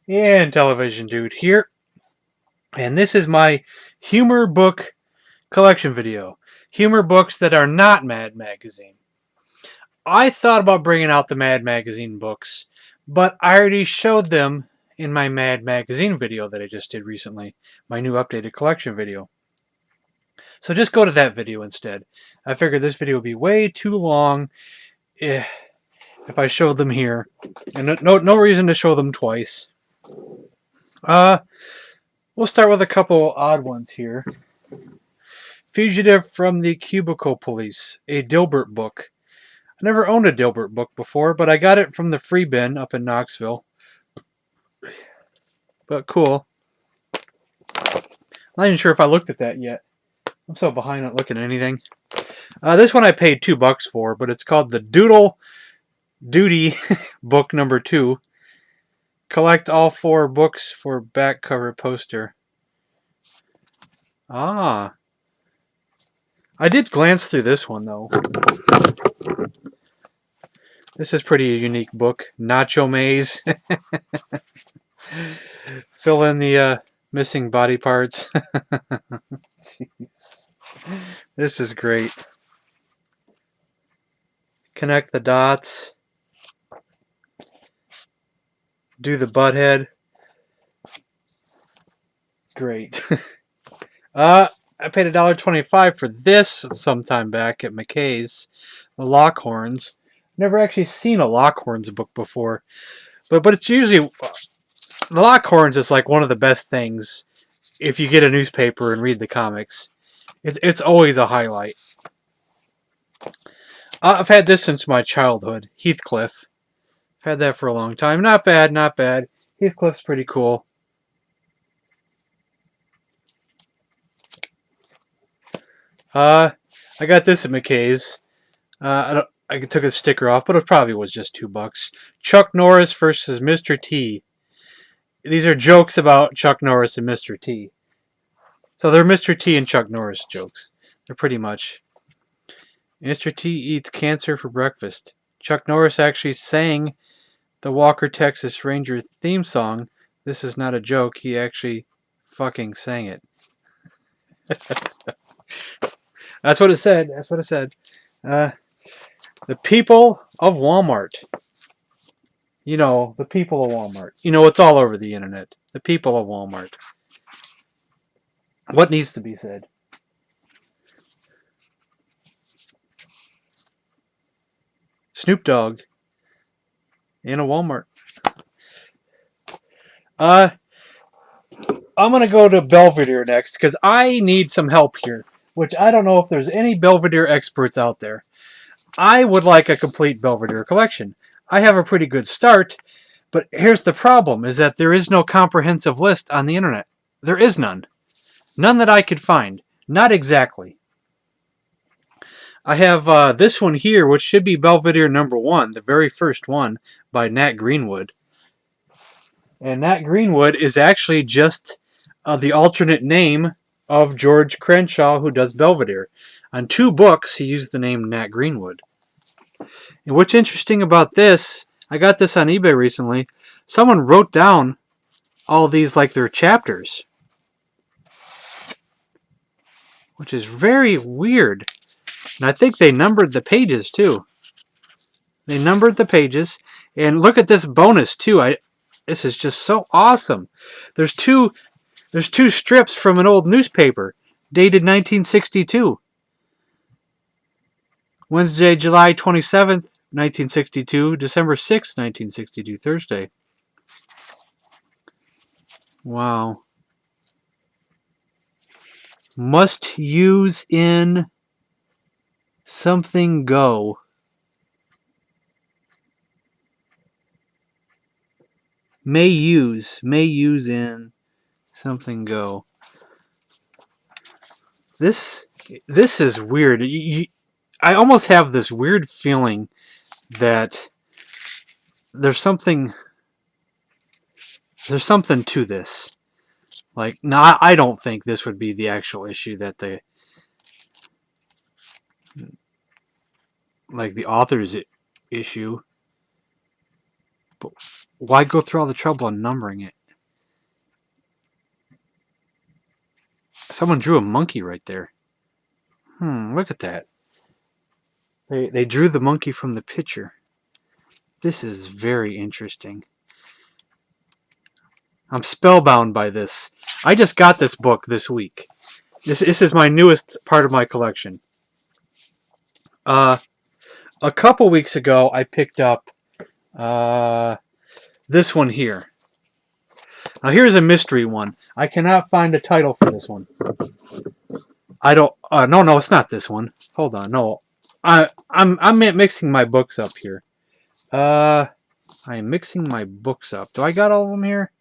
And Television Dude here, and this is my humor book collection video. Humor books that are not Mad Magazine. I thought about bringing out the Mad Magazine books, but I already showed them in my Mad Magazine video that I just did recently, my new updated collection video. So just go to that video instead. I figured this video would be way too long if I showed them here, and no reason to show them twice. We'll start with a couple odd ones here. Fugitive from the Cubicle Police, a Dilbert book. I never owned a Dilbert book before, but I got it from the free bin up in Knoxville. But cool. Not even sure if I looked at that yet. I'm so behind on looking at anything. This one I paid $2 for, but it's called the Doodle Duty Book Number 2. Collect all 4 books for back cover poster. Ah. I did glance through this one, though. This is pretty unique book. Nacho Maze. Fill in the missing body parts. Jeez. This is great. Connect the dots. Do the Butthead. Great. I paid $1.25 for this sometime back at McKay's. The Lockhorns. Never actually seen a Lockhorns book before. But it's usually... The Lockhorns is like one of the best things if you get a newspaper and read the comics. It's always a highlight. I've had this since my childhood. Heathcliff. I've had that for a long time. Not bad, not bad. Heathcliff's pretty cool. I got this at McKay's. I took a sticker off, but it probably was just $2. Chuck Norris versus Mr. T. These are jokes about Chuck Norris and Mr. T. So they're Mr. T and Chuck Norris jokes. They're pretty much. Mr. T eats cancer for breakfast. Chuck Norris actually sang the Walker, Texas Ranger theme song. This is not a joke. He actually fucking sang it. That's what it said. That's what it said. The people of Walmart. You know, the people of Walmart. You know, it's all over the internet. The people of Walmart. What needs to be said? Snoop Dogg in a Walmart. I'm going to go to Belvedere next because I need some help here, which I don't know if there's any Belvedere experts out there. I would like a complete Belvedere collection. I have a pretty good start, but here's the problem, is that there is no comprehensive list on the internet. There is none. None that I could find. Not exactly. I have this one here, which should be Belvedere Number One, the very first one, by Nat Greenwood. And Nat Greenwood is actually just the alternate name of George Crenshaw, who does Belvedere. On 2 books, he used the name Nat Greenwood. And what's interesting about this, I got this on eBay recently, someone wrote down all these like their chapters. Which is very weird. And I think they numbered the pages too. They numbered the pages. And look at this bonus too. This is just so awesome. There's two strips from an old newspaper dated 1962. Wednesday, July 27th, 1962. December 6th, 1962. Thursday. Wow. Must use in something go. May use in something go. This is weird. I almost have this weird feeling that there's something to this. Like, no, I don't think this would be the actual issue that the author's issue. But why go through all the trouble on numbering it? Someone drew a monkey right there. Look at that. They drew the monkey from the picture. This is very interesting. I'm spellbound by this. I just got this book this week. This is my newest part of my collection. A couple weeks ago, I picked up this one here. Now here's a mystery one. I cannot find a title for this one. I don't. No, it's not this one. Hold on, no. I'm mixing my books up here. I am mixing my books up. Do I got all of them here?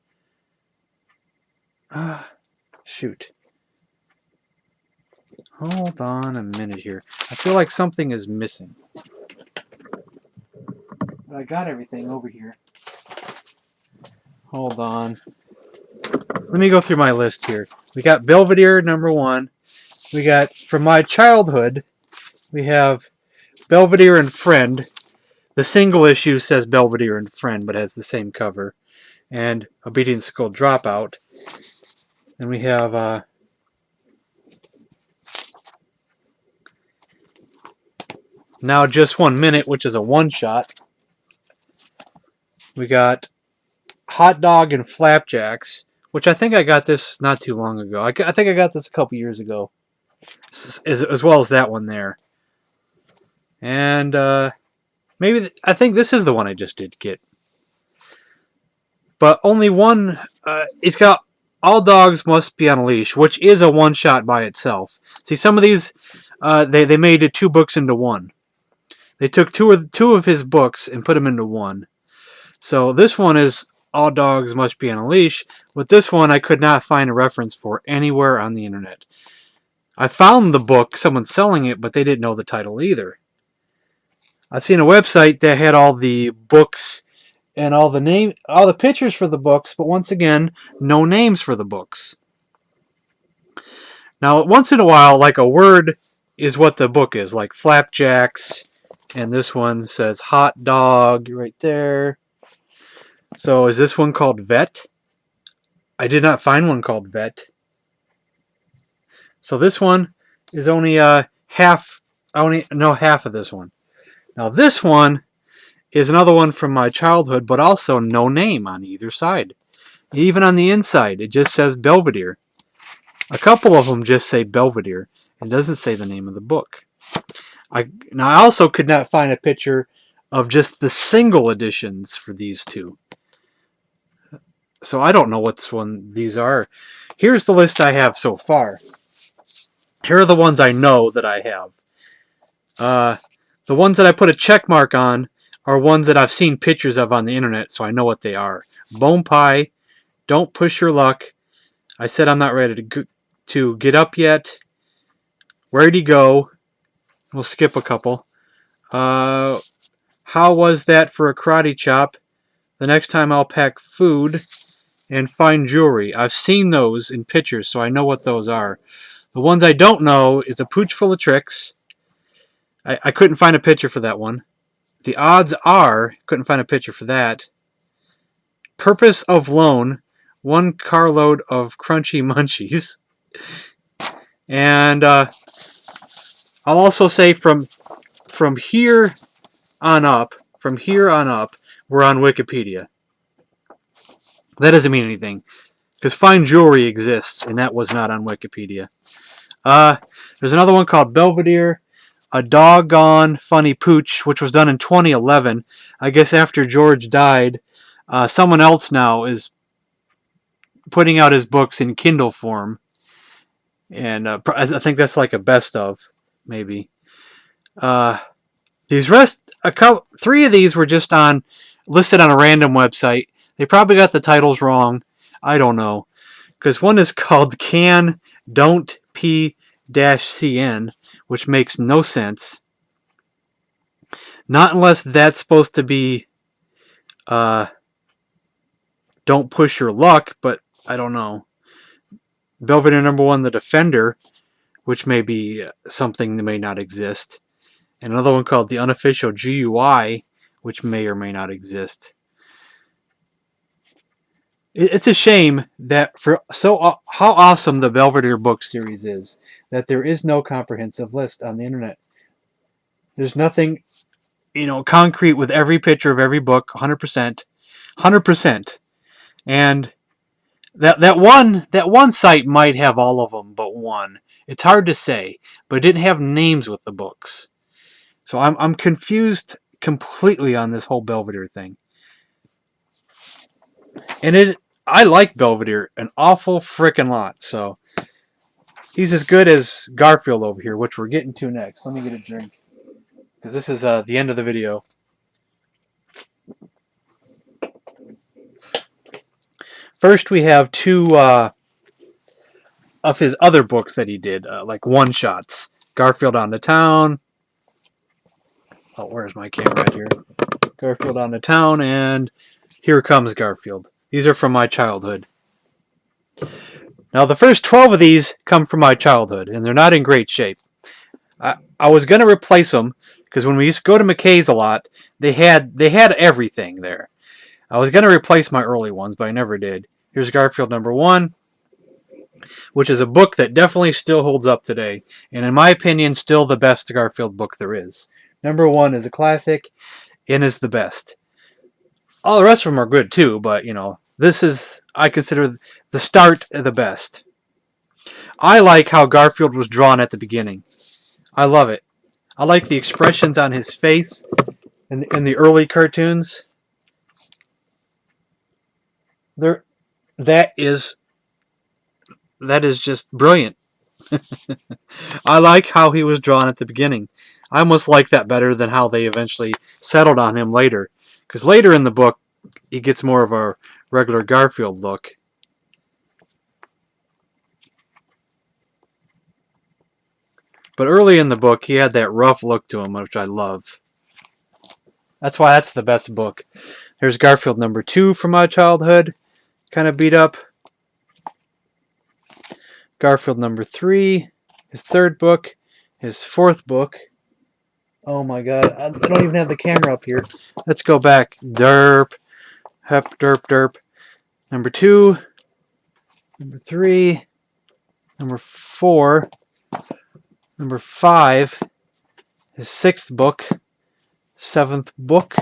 Shoot. Hold on a minute here. I feel like something is missing. But I got everything over here. Hold on. Let me go through my list here. We got Belvedere number 1. We got, from my childhood, we have Belvedere and Friend. The single issue says Belvedere and Friend, but has the same cover. And Obedience School Dropout. And we have Now Just 1 Minute, which is a one-shot. We got Hotdogs and Flapjacks, which I think I got this not too long ago. I think I got this a couple years ago, as well as that one there. And maybe I think this is the one I just did get. But only one. It's got All Dogs Must Be on a Leash, which is a one-shot by itself. See, some of these, they made it 2 books into one. They took two of his books and put them into one. So this one is All Dogs Must Be on a Leash. With this one, I could not find a reference for anywhere on the internet. I found the book, someone selling it, but they didn't know the title either. I've seen a website that had all the books and all the pictures for the books, but once again, no names for the books. Now, once in a while, like a word is what the book is, like Flapjacks, and this one says hot dog right there. So is this one called Vet? I did not find one called Vet. So this one is only half of this one. Now this one is another one from my childhood, but also no name on either side. Even on the inside, it just says Belvedere. A couple of them just say Belvedere. It doesn't say the name of the book. I also could not find a picture of just the single editions for these two. So I don't know which one these are. Here's the list I have so far. Here are the ones I know that I have. The ones that I put a check mark on are ones that I've seen pictures of on the internet, so I know what they are. Bone Pie, Don't Push Your Luck, I Said I'm Not Ready to Get Up Yet, Where'd He Go? We'll skip a couple. How Was That for a Karate Chop? The Next Time I'll Pack Food, and Fine Jewelry. I've seen those in pictures, so I know what those are. The ones I don't know is A Pooch Full of Tricks. I couldn't find a picture for that one. The Odds Are, couldn't find a picture for that. Purpose of Loan, 1 carload of crunchy munchies. And I'll also say from here on up, we're on Wikipedia. That doesn't mean anything, because Fine Jewelry exists, and that was not on Wikipedia. There's another one called Belvedere, A Doggone Funny Pooch, which was done in 2011. I guess after George died, someone else now is putting out his books in Kindle form. And I think that's like a best of, maybe. Three of these were just listed on a random website. They probably got the titles wrong. I don't know. Because one is called Can Don't P-CN, which makes no sense. Not unless that's supposed to be Don't Push Your Luck, but I don't know. Belvedere Number One, The Defender, which may be something that may not exist. And another one called The Unofficial GUI, which may or may not exist. It's a shame that for how awesome the Belvedere book series is, that there is no comprehensive list on the internet. There's nothing, concrete with every picture of every book, 100%, 100%. And that one site might have all of them, but one. It's hard to say, but it didn't have names with the books. So I'm confused completely on this whole Belvedere thing. And I like Belvedere an awful frickin' lot. So he's as good as Garfield over here, which we're getting to next. Let me get a drink, because this is the end of the video. First, we have two of his other books that he did, like one-shots. Garfield on the Town. Oh, where's my camera here? Garfield on the Town, and Here Comes Garfield. These are from my childhood. Now, the first 12 of these come from my childhood, and they're not in great shape. I was going to replace them, because when we used to go to McKay's a lot, they had everything there. I was going to replace my early ones, but I never did. Here's Garfield Number One, which is a book that definitely still holds up today, and in my opinion, still the best Garfield book there is. Number One is a classic, and is the best. All the rest of them are good too, but, this is, I consider the start of the best. I like how Garfield was drawn at the beginning. I love it. I like the expressions on his face in the early cartoons. That is just brilliant. I like how he was drawn at the beginning. I almost like that better than how they eventually settled on him later. Because later in the book, he gets more of a regular Garfield look. But early in the book, he had that rough look to him, which I love. That's why that's the best book. There's Garfield Number Two from my childhood. Kind of beat up. Garfield Number Three. His third book. His fourth book. Oh my god. I don't even have the camera up here. Let's go back. Derp. Hep, derp, derp. Number 2. Number 3. Number 4. Number 5. His 6th book. 7th book.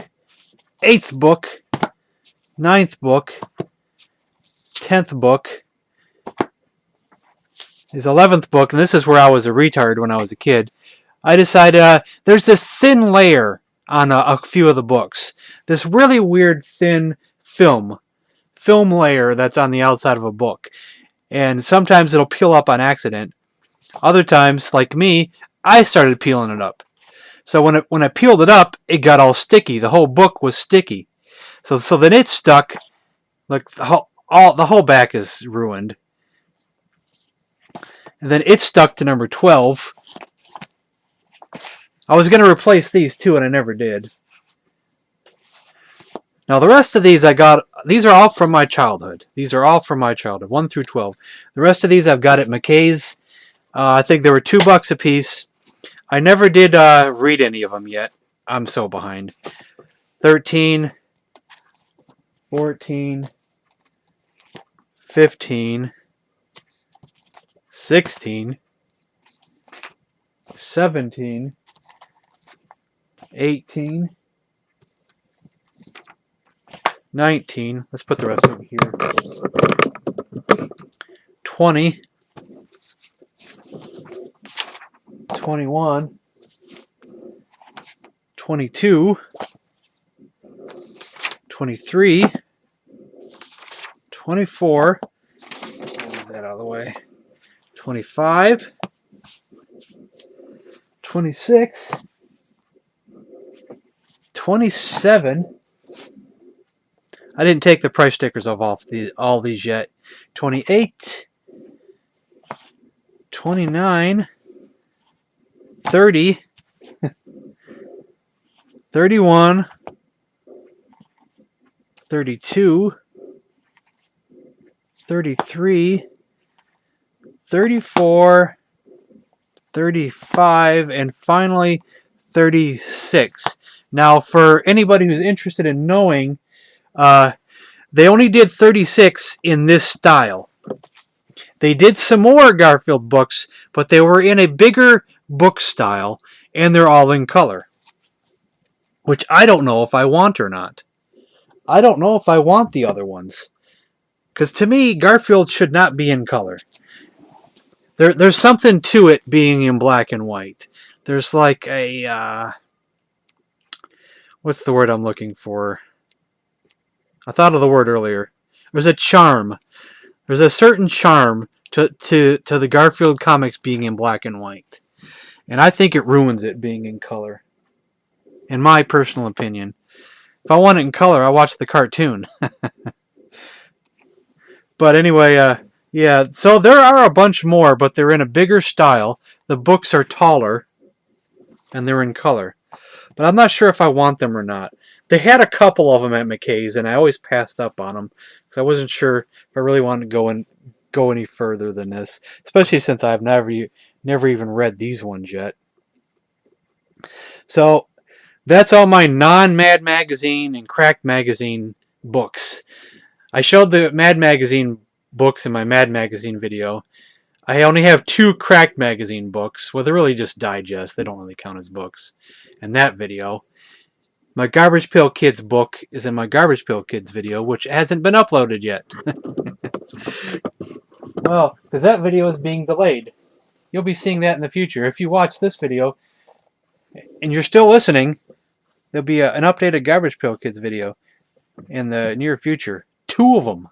8th book. 9th book. 10th book. His 11th book, and this is where I was a retard when I was a kid. I decided there's this thin layer on a few of the books. This really weird thin film layer that's on the outside of a book. And sometimes it'll peel up on accident. Other times, like me, I started peeling it up. So when I peeled it up, it got all sticky. The whole book was sticky. So then it stuck. Like the whole back is ruined. And then it stuck to number 12. I was going to replace these too, and I never did. Now, the rest of these these are all from my childhood. 1 through 12. The rest of these I've got at McKay's. I think they were $2 a piece. I never did read any of them yet. I'm so behind. 13, 14, 15, 16, 17, 18, 19, let's put the rest over here, 20, 21, 22, 23, 24, move that out of the way, 25, 26, 27. I didn't take the price stickers off all these yet. 28, 29, 30, 31, 32, 33, 34, 35, and finally 36. Now, for anybody who's interested in knowing, They only did 36 in this style. They did some more Garfield books, but they were in a bigger book style, and they're all in color. Which I don't know if I want or not. I don't know if I want the other ones. Because to me, Garfield should not be in color. There's something to it being in black and white. There's like a... what's the word I'm looking for? I thought of the word earlier. There's a charm. There's a certain charm to the Garfield comics being in black and white. And I think it ruins it being in color. In my personal opinion. If I want it in color, I watch the cartoon. But anyway, yeah, so there are a bunch more, but they're in a bigger style. The books are taller, and they're in color. But I'm not sure if I want them or not. They had a couple of them at McKay's, and I always passed up on them because I wasn't sure if I really wanted to go any further than this, especially since I've never even read these ones yet. So that's all my non-Mad Magazine and Cracked Magazine books. I showed the Mad Magazine books in my Mad Magazine video. I only have 2 Cracked Magazine books. Well, they're really just digests. They don't really count as books in that video. My Garbage Pail Kids book is in my Garbage Pail Kids video, which hasn't been uploaded yet. Well, because that video is being delayed. You'll be seeing that in the future. If you watch this video and you're still listening, there'll be an updated Garbage Pail Kids video in the near future. 2 of them.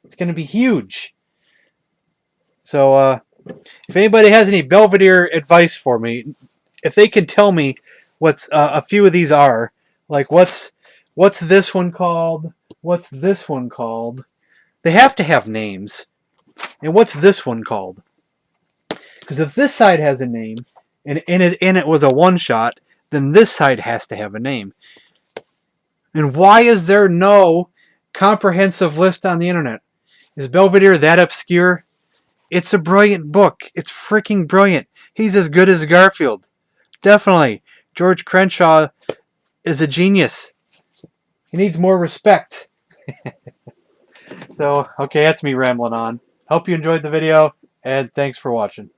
It's going to be huge. So, if anybody has any Belvedere advice for me, if they can tell me what's a few of these are, like what's this one called? What's this one called? They have to have names. And what's this one called? Because if this side has a name, and it was a one-shot, then this side has to have a name. And why is there no comprehensive list on the internet? Is Belvedere that obscure? It's a brilliant book. It's freaking brilliant. He's as good as Garfield. Definitely. George Crenshaw is a genius. He needs more respect. So, okay, that's me rambling on. Hope you enjoyed the video, and thanks for watching.